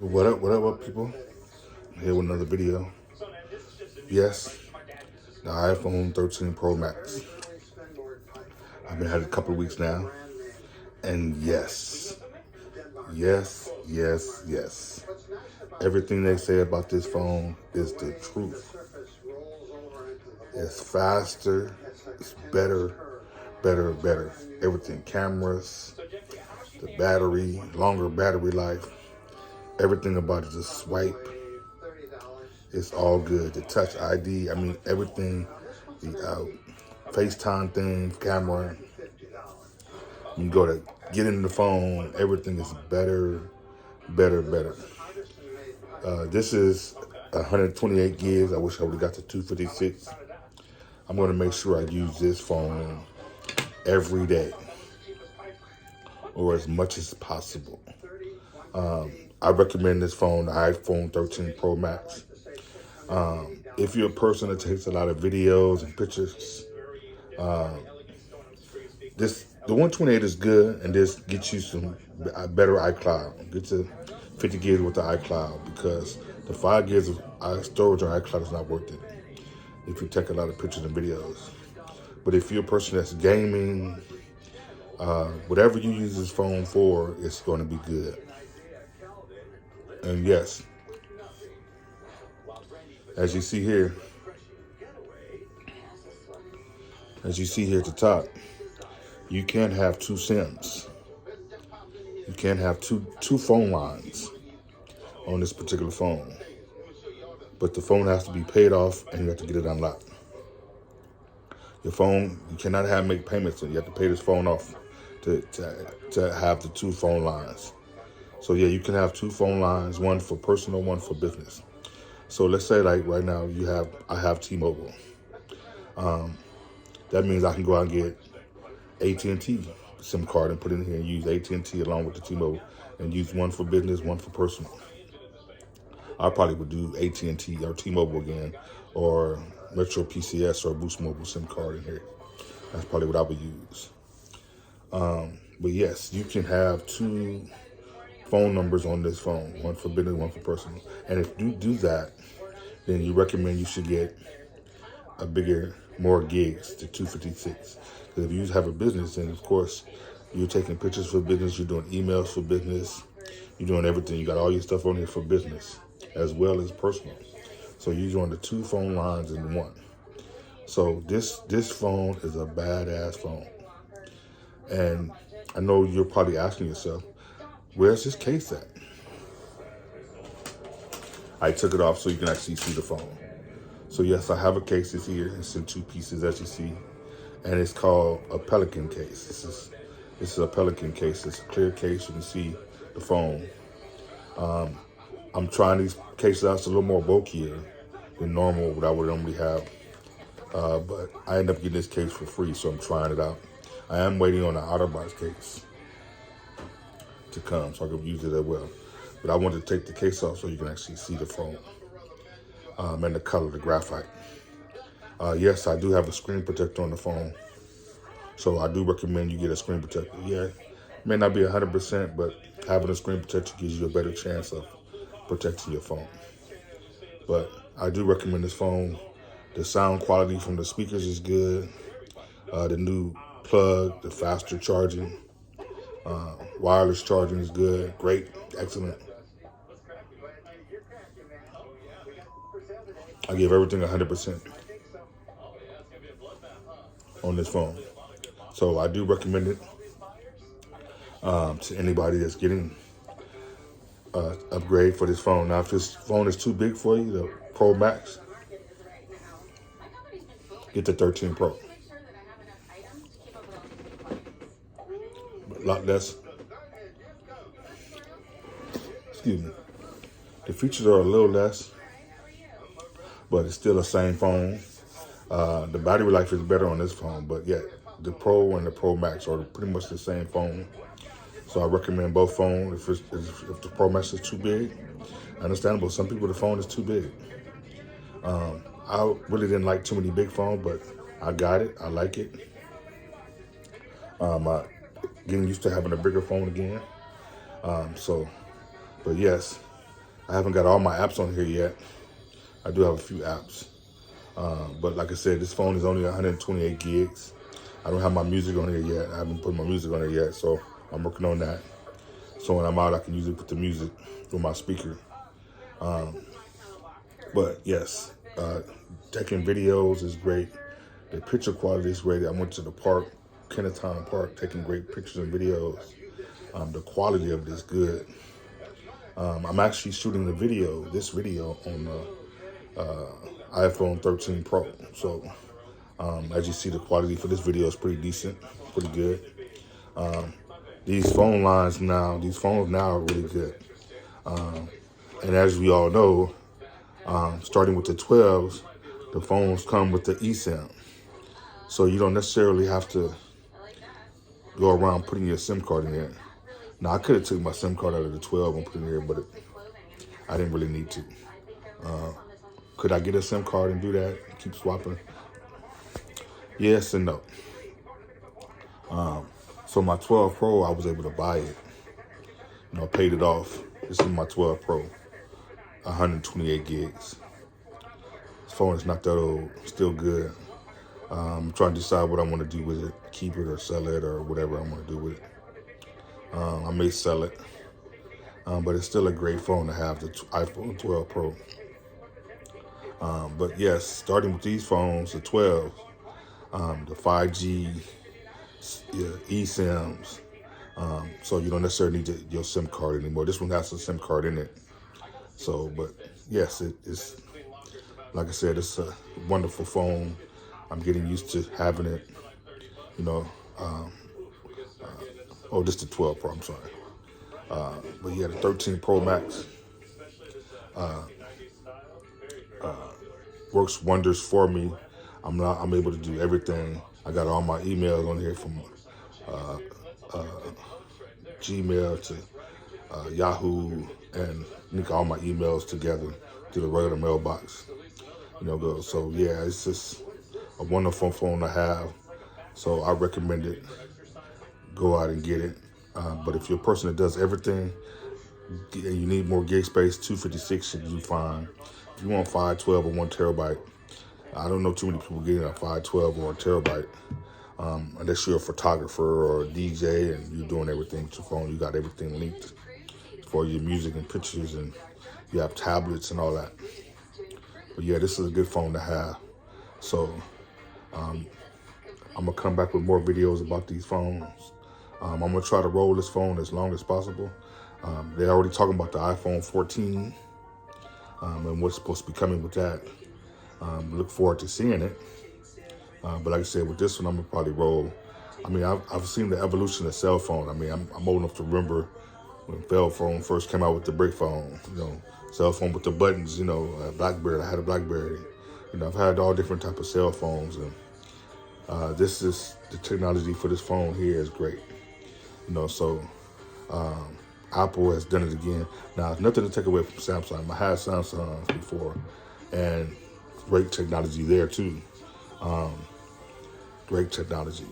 What up, people? I'm here with another video. Yes, the iPhone 13 Pro Max. I've been had it a couple of weeks now, and yes. Everything they say about this phone is the truth. It's faster, it's better. Everything, cameras, the battery, longer battery life, everything about it, just swipe. It's all good. The touch ID, I mean, everything, the FaceTime thing, camera, you go to get in the phone, everything is better. This is 128 gigs. I wish I would have got the 256. I'm going to make sure I use this phone every day or as much as possible. I recommend this phone, the iPhone 13 Pro Max. If you're a person that takes a lot of videos and pictures, the 128 is good, and this gets you some better iCloud. Get to 50 gigs with the iCloud, because the 5 gigs of storage on iCloud is not worth it if you take a lot of pictures and videos. But if you're a person that's gaming, whatever you use this phone for, it's going to be good. And yes, as you see here at the top, you can't have two SIMs. You can't have two phone lines on this particular phone. But the phone has to be paid off, and you have to get it unlocked. Your phone, you cannot make payments, and you have to pay this phone off to have the two phone lines. So yeah, you can have two phone lines, one for personal, one for business. So let's say, like right now, I have T-Mobile. That means I can go out and get AT&T SIM card and put it in here and use AT&T along with the T-Mobile, and use one for business, one for personal. I probably would do AT&T or T-Mobile again, or Metro PCS or Boost Mobile SIM card in here. That's probably what I would use. But yes, you can have two phone numbers on this phone, one for business, one for personal. And if you do that, then you recommend you should get more gigs, to 256. Because if you have a business, then of course you're taking pictures for business, you're doing emails for business, you're doing everything. You got all your stuff on here for business as well as personal. So you're doing the two phone lines in one. So this phone is a badass phone. And I know you're probably asking yourself, where's this case at? I took it off so you can actually see the phone. So yes, I have a case this here. It's in two pieces, as you see. And it's called a Pelican case. This is a Pelican case. It's a clear case. You can see the phone. I'm trying these cases out. It's a little more bulkier than normal, what I would normally have. But I ended up getting this case for free, so I'm trying it out. I am waiting on an OtterBox case to come, so I can use it as well. But I wanted to take the case off so you can actually see the phone and the color, the graphite. Yes, I do have a screen protector on the phone, so I do recommend you get a screen protector. Yeah, it may not be 100%, but having a screen protector gives you a better chance of protecting your phone. But I do recommend this phone. The sound quality from the speakers is good. The new plug, the faster charging, wireless charging is good, great, excellent. I give everything 100% on this phone. So I do recommend it to anybody that's getting upgrade for this phone. Now, if this phone is too big for you, the Pro Max, get the 13 Pro. But a lot less. Excuse me. The features are a little less, but it's still the same phone. The battery life is better on this phone, but yet the Pro and the Pro Max are pretty much the same phone. So I recommend both phones. If the Pro Max is too big, understandable. Some people, the phone is too big. I really didn't like too many big phones, but I got it. I like it. Getting used to having a bigger phone again. But yes, I haven't got all my apps on here yet. I do have a few apps. But like I said, this phone is only 128 gigs. I don't have my music on here yet. I haven't put my music on here yet, so I'm working on that. So when I'm out, I can usually put the music with my speaker. But yes, taking videos is great. The picture quality is great. I went to the park, Kenneton Park, taking great pictures and videos. The quality of it is good. I'm actually shooting this video on the iPhone 13 Pro. So as you see, the quality for this video is pretty decent, pretty good. These phones now are really good. And as we all know, starting with the 12s, the phones come with the eSIM. So you don't necessarily have to go around putting your SIM card in there. Now, I could have took my SIM card out of the 12 and put it in there, but I didn't really need to. Could I get a SIM card and do that? Keep swapping? Yes and no. So my 12 Pro, I was able to buy it. Paid it off. This is my 12 Pro, 128 gigs. This phone is not that old, still good. I'm trying to decide what I want to do with it, keep it or sell it or whatever I want to do with it. I may sell it, but it's still a great phone to have, the iPhone 12 Pro. But yes, starting with these phones, the 12, the 5G, eSIMs, so you don't necessarily need your SIM card anymore. This one has a SIM card in it. So, but yes, it's, like I said, it's a wonderful phone. I'm getting used to having it, this is the 12 Pro, I'm sorry. But yeah, the 13 Pro Max works wonders for me. I'm able to do everything. I got all my emails on here from Gmail to Yahoo, and link all my emails together to the regular mailbox. So yeah, it's just a wonderful phone to have. So I recommend it. Go out and get it. But if you're a person that does everything and you need more gig space, 256 should do fine. If you want 512 or 1 terabyte, I don't know too many people getting a 512 or a terabyte. Unless you're a photographer or a DJ and you're doing everything with your phone, you got everything linked for your music and pictures, and you have tablets and all that. But yeah, this is a good phone to have. So I'm gonna come back with more videos about these phones. I'm gonna try to roll this phone as long as possible. They're already talking about the iPhone 14 and what's supposed to be coming with that. Look forward to seeing it. But like I said, with this one, I'm gonna probably roll. I've seen the evolution of cell phone. I'm old enough to remember when cell phone first came out with the brick phone. Cell phone with the buttons. BlackBerry. I had a BlackBerry. I've had all different type of cell phones, and this is the technology for this phone here is great. So Apple has done it again. Now, nothing to take away from Samsung. I had Samsung before, and great technology there too. Great technology.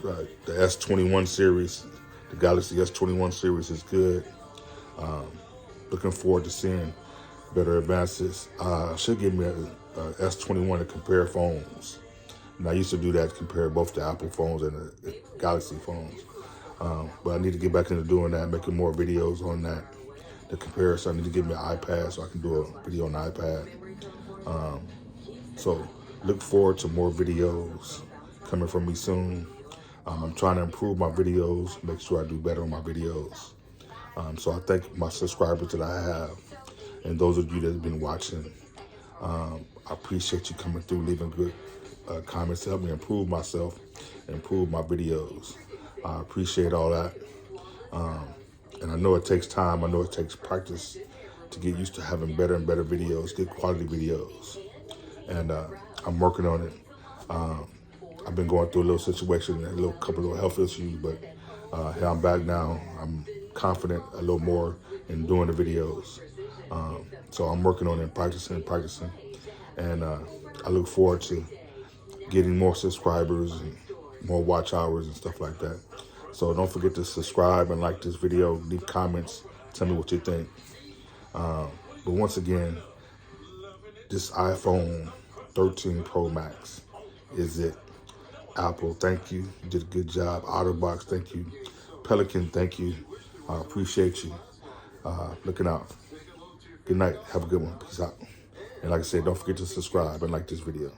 The S21 series, the Galaxy S21 series is good. Looking forward to seeing better advances. Should give me a S21 to compare phones. And I used to do that, to compare both the Apple phones and the Galaxy phones. But I need to get back into doing that, making more videos on that. The comparison, I need to get me an iPad so I can do a video on the iPad. So look forward to more videos coming from me soon. I'm trying to improve my videos, make sure I do better on my videos. So I thank my subscribers that I have, and those of you that have been watching. I appreciate you coming through, leaving good comments to help me improve myself and improve my videos. I appreciate all that. And I know it takes time. I know it takes practice to get used to having better and better videos, good quality videos. And I'm working on it. I've been going through a little situation, a couple of health issues, but here I'm back now. I'm confident a little more in doing the videos. So I'm working on it, practicing. And I look forward to getting more subscribers and more watch hours and stuff like that. So don't forget to subscribe and like this video, leave comments, tell me what you think. But once again, this iPhone 13 Pro Max is it. Apple, thank you. You did a good job. OtterBox, thank you. Pelican, thank you. I appreciate you looking out. Good night. Have a good one. Peace out. And like I said, don't forget to subscribe and like this video.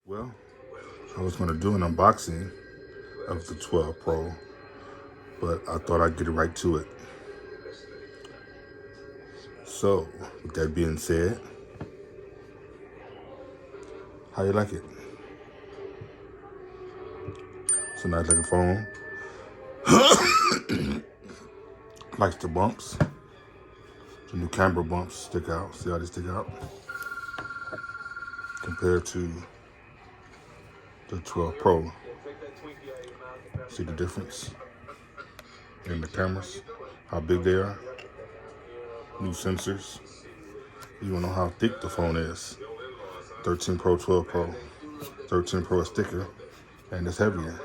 Well, I was going to do an unboxing of the 12 Pro, but I thought I'd get right to it. So, with that being said, how you like it? It's a nice looking phone. Likes the bumps. The new camera bumps stick out. See how they stick out? Compared to the 12 Pro. See the difference in the cameras? How big they are? New sensors. You don't know how thick the phone is. 13 Pro, 12 Pro. 13 Pro is thicker and it's heavier.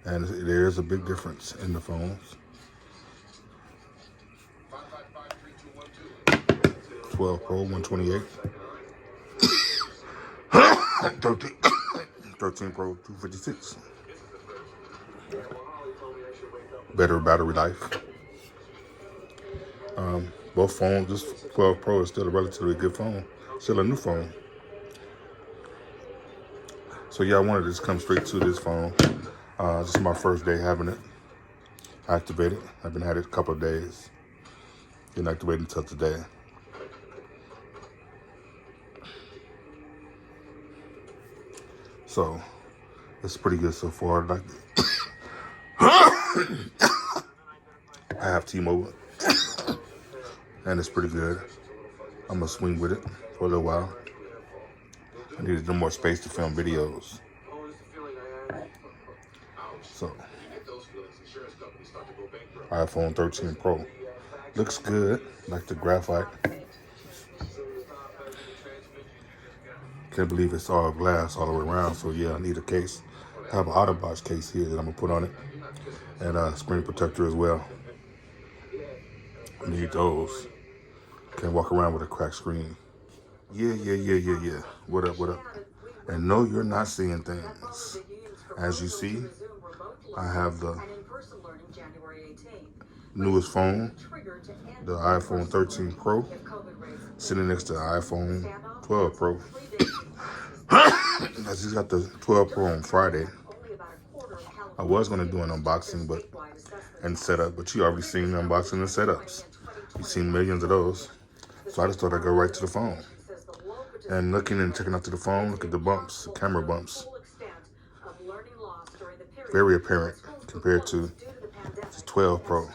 And there is a big difference in the phones. 12 Pro, 128. 13 Pro, 256. Better battery life. Both phones, this 12 Pro is still a relatively good phone. Still a new phone. So yeah, I wanted to just come straight to this phone. This is my first day having it activated. I've been had it a couple of days. Didn't activate until today. So it's pretty good so far. Like I have T-Mobile, and it's pretty good. I'm gonna swing with it for a little while. I need a little more space to film videos. So, iPhone 13 Pro looks good, like the graphite. Can't believe it's all glass all the way around. So yeah, I need a case. I have an OtterBox case here that I'm gonna put on it, and a screen protector as well. I need those. Can't walk around with a cracked screen. Yeah. What up? And no, you're not seeing things. As you see, I have the newest phone, the iPhone 13 Pro, sitting next to the iPhone 12 Pro. I just got the 12 Pro on Friday. I was going to do an unboxing and setup, but you already seen the unboxing and setups. You've seen millions of those. So I just thought I'd go right to the phone. And looking and checking out to the phone, look at the bumps, the camera bumps. Very apparent compared to the 12 Pro.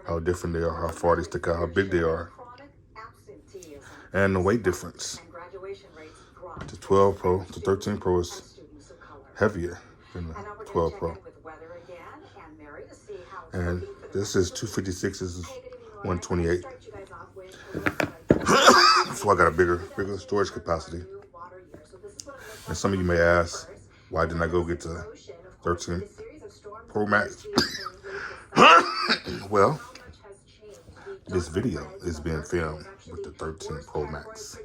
How different they are, how far they stick out, how big they are. And the weight difference. The 12 Pro, the 13 Pro is heavier than the 12 Pro. And this is 256, this is 128. So I got a bigger storage capacity. And some of you may ask, why didn't I go get the 13 Pro Max? Well, this video is being filmed with the 13 Pro Max.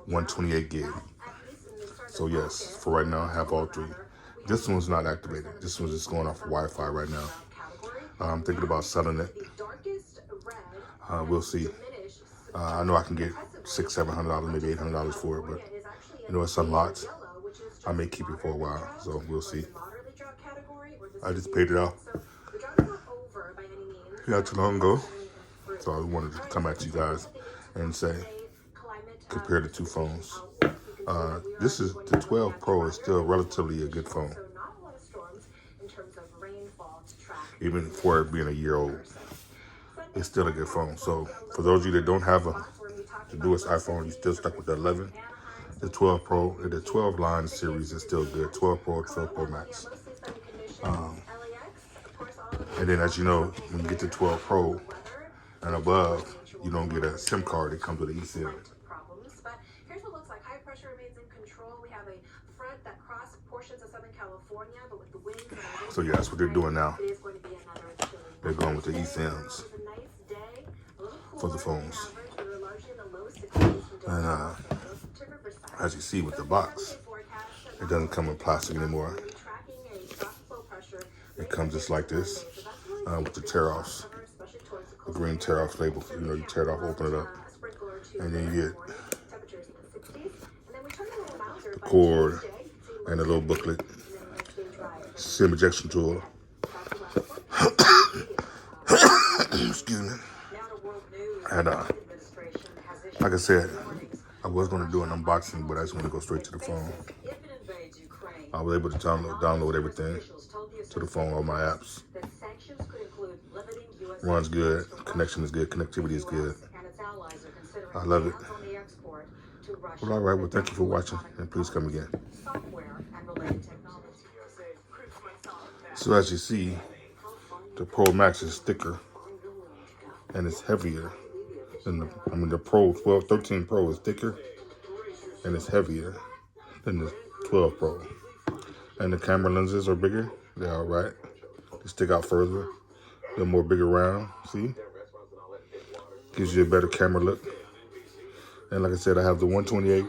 128 gig. So yes, for right now, I have all three. This one's not activated. This one's just going off of Wi-Fi right now. I'm thinking about selling it. We'll see. I know I can get $600-700, maybe $800 for it, but you know, it's unlocked. I may keep it for a while, so we'll see. I just paid it off not too long ago, so I wanted to come at you guys and say, compare the two phones. This is the 12 Pro is still relatively a good phone, even for it being a year old. it's still a good phone. So for those of you that don't have the newest iPhone, you still stuck with the 11, the 12 Pro, and the 12 line series is still good. 12 Pro, 12 Pro Max. And then, as you know, when you get to 12 Pro and above, you don't get a SIM card. It comes with an eSIM. So yeah, that's what they're doing now. They're going with the eSIMs for the phones. And as you see with the box, it doesn't come in plastic anymore. It comes just like this with the tear-offs, the green tear-off label. You know, you tear it off, open it up, and then you get the cord and a little booklet, SIM ejection tool. Excuse me. And like I said, I was going to do an unboxing, but I just want to go straight to the phone. I was able to download everything to the phone, all my apps. Runs good, connection is good, connectivity is good. I love it. Well, all right, well, thank you for watching, and please come again. So as you see, the Pro Max is thicker and it's heavier than the Pro 13 Pro is thicker and it's heavier than the 12 Pro. And the camera lenses are bigger. They're all right. They stick out further. They're more bigger round. See? Gives you a better camera look. And like I said, I have the 128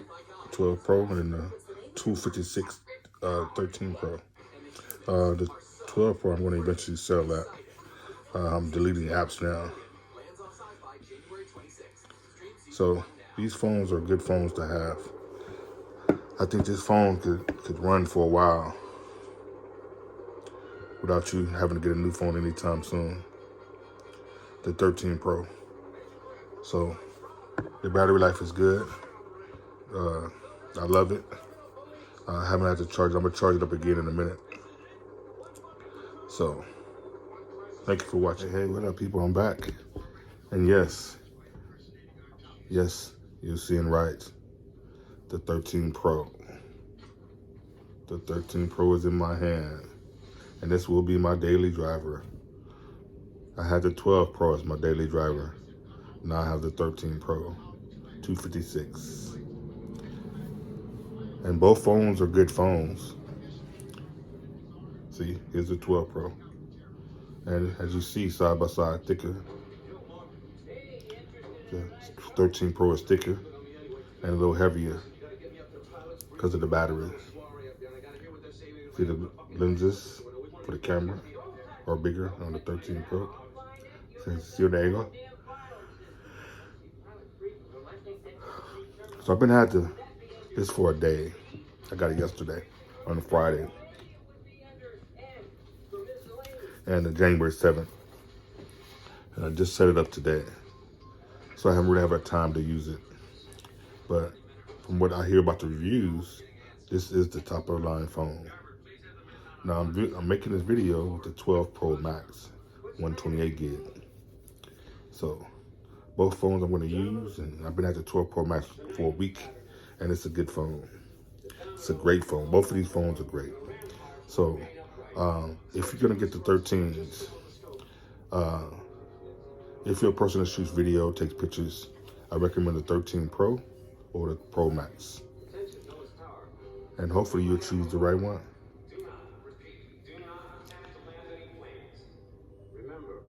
12 Pro and the 256 13 Pro. The 12 Pro, I'm going to eventually sell that. I'm deleting the apps now. So these phones are good phones to have. I think this phone could run for a while without you having to get a new phone anytime soon. The 13 Pro. So the battery life is good. I love it. I haven't had to charge it. I'm going to charge it up again in a minute. So thank you for watching. Hey, what up, people? I'm back. And yes, you're seeing right. The 13 Pro. The 13 Pro is in my hand. And this will be my daily driver. I had the 12 Pro as my daily driver. Now I have the 13 Pro, 256. And both phones are good phones. See, here's the 12 Pro. And as you see, side by side, thicker. The 13 Pro is thicker and a little heavier because of the battery. See, the lenses for the camera are bigger on the 13 Pro. See the angle? So I've been had this for a day. I got it yesterday on a Friday. And January 7th. And I just set it up today. So I haven't really had time to use it. But from what I hear about the reviews, this is the top of the line phone. Now I'm making this video with the 12 Pro Max, 128 gig. So both phones I'm going to use, and I've been at the 12 Pro Max for a week, and it's a good phone. It's a great phone. Both of these phones are great. So if you're going to get the 13s, if you're a person that shoots video, takes pictures, I recommend the 13 Pro or the Pro Max. And hopefully you'll choose the right one.